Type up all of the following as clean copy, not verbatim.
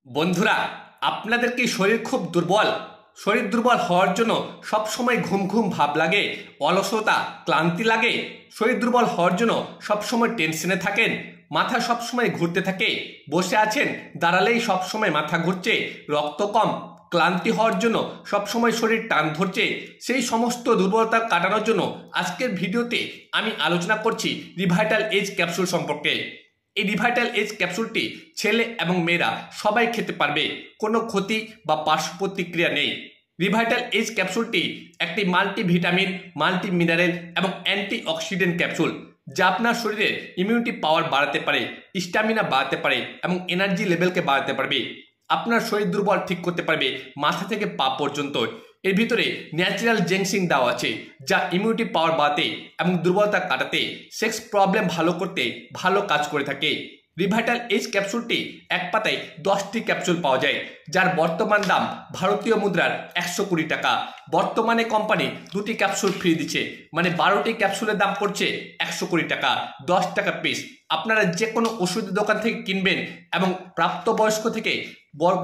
বন্ধুরা, আপনাদের কি শরীর খুব দুর্বল? শরীর দুর্বল হওয়ার জন্য সব সময় ঘুম ঘুম ভাব লাগে, অলসতা, ক্লান্তি লাগে? শরীর দুর্বল হওয়ার জন্য সব সময় টেনশনে থাকেন, মাথা সব সময় ঘুরতে থাকে, বসে আছেন দাঁড়ালেই সব সময় মাথা ঘুরছে, রক্ত কম, ক্লান্তি হওয়ার জন্য সব সময় শরীর টান ধরছে? সেই সমস্ত দুর্বলতা কাটানোর জন্য আজকের ভিডিওতে আমি আলোচনা করছি রিভাইটাল এজ ক্যাপসুল সম্পর্কে। এই রিভাইটাল এজ ক্যাপসুলটি ছেলে এবং মেয়েরা সবাই খেতে পারবে, কোনো ক্ষতি বা পার্শ্ব প্রতিক্রিয়া নেই। রিভাইটাল এজ ক্যাপসুলটি একটি মাল্টিভিটামিন, মাল্টি মিনারেল এবং অ্যান্টি অক্সিডেন্ট ক্যাপসুল, যা আপনার শরীরের ইমিউনিটি পাওয়ার বাড়াতে পারে, স্ট্যামিনা বাড়াতে পারে এবং এনার্জি লেভেলকে বাড়াতে পারবে। আপনার শরীর দুর্বল ঠিক করতে পারবে মাথা থেকে পা পর্যন্ত। এর ভিতরে ন্যাচারাল জেনসিং দেওয়া আছে, যা ইমিউনিটি পাওয়ার বাড়াতে এবং দুর্বলতা কাটাতে, সেক্স প্রবলেম ভালো করতে ভালো কাজ করে থাকে। রিভাইটাল এজ ক্যাপসুলটি এক পাতায় 10টি ক্যাপসুল পাওয়া যায়, যার বর্তমান দাম ভারতীয় মুদ্রার 120 টাকা। বর্তমানে কোম্পানি 2টি ক্যাপসুল ফ্রি দিচ্ছে, মানে 12টি ক্যাপসুলের দাম পড়ছে 120 টাকা, 10 টাকা পিস। আপনারা যে কোনো ওষুধের দোকান থেকে কিনবেন এবং প্রাপ্তবয়স্ক থেকে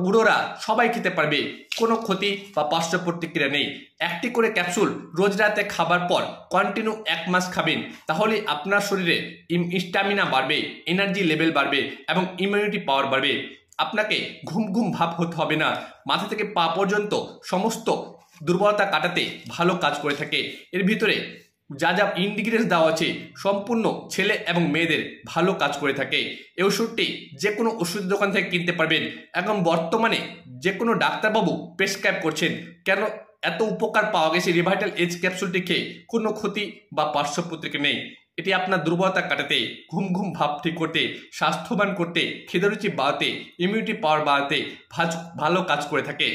বুড়োরা সবাই খেতে পারবে, কোনো ক্ষতি বা পার্শ্ব প্রতিক্রিয়া নেই। একটি করে ক্যাপসুল রোজ রাতে খাবার পর কন্টিনিউ 1 মাস খাবেন, তাহলে আপনার শরীরে স্ট্যামিনা বাড়বে, এনার্জি লেভেল বাড়বে এবং ইমিউনিটি পাওয়ার বাড়বে। আপনাকে ঘুম ঘুম ভাব হতে হবে না। মাথা থেকে পা পর্যন্ত সমস্ত দুর্বলতা কাটাতে ভালো কাজ করে থাকে। এর ভিতরে যা যা ইনগ্রিডিয়েন্টস দেওয়া আছে সম্পূর্ণ ছেলে এবং মেয়েদের ভালো কাজ করে থাকে। এই ওষুধটি যে কোনো ওষুধের দোকান থেকে কিনতে পারবেন এবং বর্তমানে যে কোনো ডাক্তারবাবু প্রেসক্রাইব করছেন। কেন এত উপকার পাওয়া গেছে রিভাইটাল এজ ক্যাপসুলটি খেয়ে? কোনো ক্ষতি বা পার্শ্ব প্রতিক্রিয়া নেই। এটি আপনার দুর্বলতা কাটাতে, ঘুম ঘুম ভাব ঠিক করতে, স্বাস্থ্যবান করতে, খিদেরুচি বাড়াতে, ইমিউনিটি পাওয়ার বাড়াতে ভালো কাজ করে থাকে।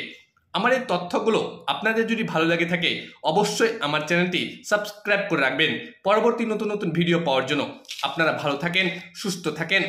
আমার এই তথ্যগুলো আপনাদের যদি ভালো লাগে থাকে, অবশ্যই আমার চ্যানেলটি সাবস্ক্রাইব করে রাখবেন পরবর্তী নতুন নতুন ভিডিও পাওয়ার জন্য। আপনারা ভালো থাকেন, সুস্থ থাকেন।